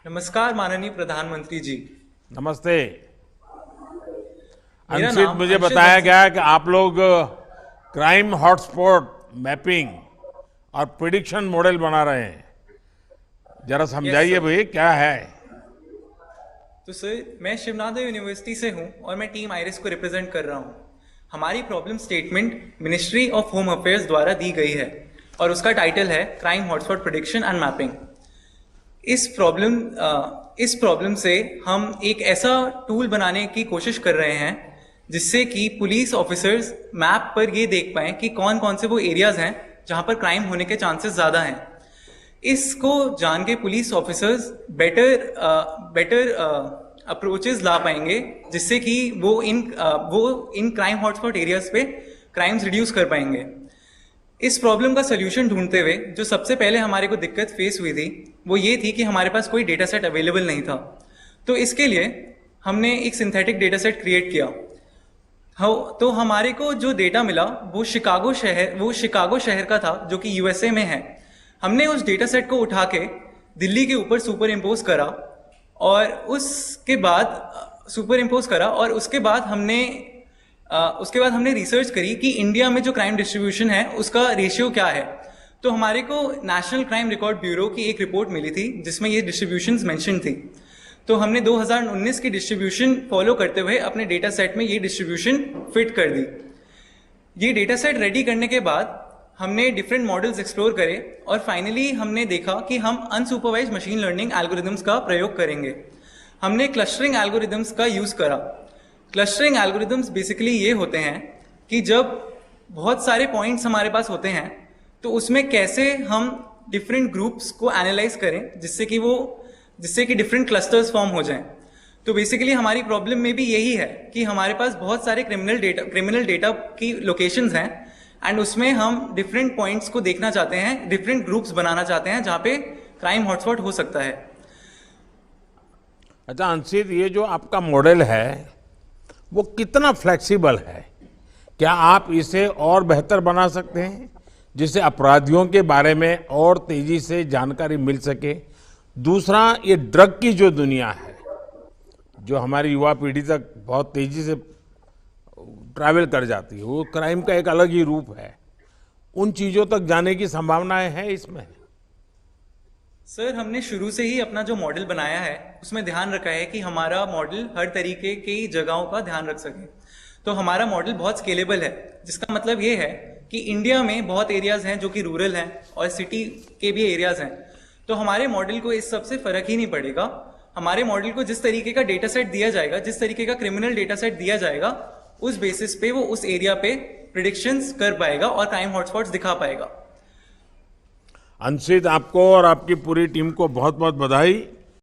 नमस्कार माननीय प्रधानमंत्री जी। नमस्ते। मेरा अंशित, नाम मुझे अंशित बताया बंसल। गया है कि आप लोग क्राइम हॉटस्पॉट मैपिंग और प्रिडिक्शन मॉडल बना रहे हैं। जरा यस समझाइए सर। भाई क्या है। तो सर मैं शिवनाथ यूनिवर्सिटी से हूँ और मैं टीम आइरिस को रिप्रेजेंट कर रहा हूँ। हमारी problem statement ministry of home affairs द्वारा दी गई है और उसका टाइटल है crime hotspot prediction and mapping. इस प्रॉब्लम से हम एक ऐसा टूल बनाने की कोशिश कर रहे हैं जिससे कि पुलिस ऑफिसर्स मैप पर ये देख पाएं कि कौन कौन से वो एरियाज हैं जहां पर क्राइम होने के चांसेस ज़्यादा हैं। इसको जान के पुलिस ऑफिसर्स बेटर अप्रोचेस ला पाएंगे जिससे कि वो इन क्राइम हॉटस्पॉट एरियाज पे क्राइम्स रिड्यूस कर पाएंगे। इस प्रॉब्लम का सोल्यूशन ढूंढते हुए जो सबसे पहले हमारे को दिक्कत फेस हुई थी वो ये थी कि हमारे पास कोई डेटा सेट अवेलेबल नहीं था। तो इसके लिए हमने एक सिंथेटिक डेटा सेट क्रिएट किया। तो हमारे को जो डेटा मिला वो शिकागो शहर का था जो कि यूएसए में है। हमने उस डेटा सेट को उठा के दिल्ली के ऊपर सुपर इम्पोज करा और उसके बाद हमने रिसर्च करी कि इंडिया में जो क्राइम डिस्ट्रीब्यूशन है उसका रेशियो क्या है। तो हमारे को नेशनल क्राइम रिकॉर्ड ब्यूरो की एक रिपोर्ट मिली थी जिसमें ये डिस्ट्रीब्यूशंस मेंशन थी। तो हमने 2019 की डिस्ट्रीब्यूशन फॉलो करते हुए अपने डेटा सेट में ये डिस्ट्रीब्यूशन फिट कर दी। ये डेटा सेट रेडी करने के बाद हमने डिफरेंट मॉडल्स एक्सप्लोर करे और फाइनली हमने देखा कि हम अनसुपरवाइज्ड मशीन लर्निंग एल्गोरिदम्स का प्रयोग करेंगे। हमने क्लस्टरिंग एल्गोरिदम्स का यूज़ करा। क्लस्टरिंग एल्गोरिदम्स बेसिकली ये होते हैं कि जब बहुत सारे पॉइंट्स हमारे पास होते हैं तो उसमें कैसे हम डिफरेंट ग्रुप्स को एनालाइज करें जिससे कि डिफरेंट क्लस्टर्स फॉर्म हो जाएं। तो बेसिकली हमारी प्रॉब्लम में भी यही है कि हमारे पास बहुत सारे क्रिमिनल डेटा की लोकेशंस हैं एंड उसमें हम डिफरेंट पॉइंट्स को देखना चाहते हैं, डिफरेंट ग्रुप्स बनाना चाहते हैं जहाँ पे क्राइम हॉटस्पॉट हो सकता है। अच्छा अंशित, ये जो आपका मॉडल है वो कितना फ्लेक्सिबल है? क्या आप इसे और बेहतर बना सकते हैं जिससे अपराधियों के बारे में और तेजी से जानकारी मिल सके? दूसरा, ये ड्रग की जो दुनिया है, जो हमारी युवा पीढ़ी तक बहुत तेजी से ट्रैवल कर जाती है, वो क्राइम का एक अलग ही रूप है। उन चीजों तक जाने की संभावनाएं हैं इसमें? सर हमने शुरू से ही अपना जो मॉडल बनाया है उसमें ध्यान रखा है कि हमारा मॉडल हर तरीके की जगहों का ध्यान रख सके। तो हमारा मॉडल बहुत स्केलेबल है जिसका मतलब ये है कि इंडिया में बहुत एरियाज हैं जो कि रूरल हैं और सिटी के भी एरियाज हैं। तो हमारे मॉडल को इस सबसे फर्क ही नहीं पड़ेगा। हमारे मॉडल को जिस तरीके का डेटा सेट दिया जाएगा, जिस तरीके का क्रिमिनल डेटा सेट दिया जाएगा, उस बेसिस पे वो उस एरिया पे प्रिडिक्शंस कर पाएगा और क्राइम हॉटस्पॉट्स दिखा पाएगा। अंशित, आपको और आपकी पूरी टीम को बहुत बहुत बधाई।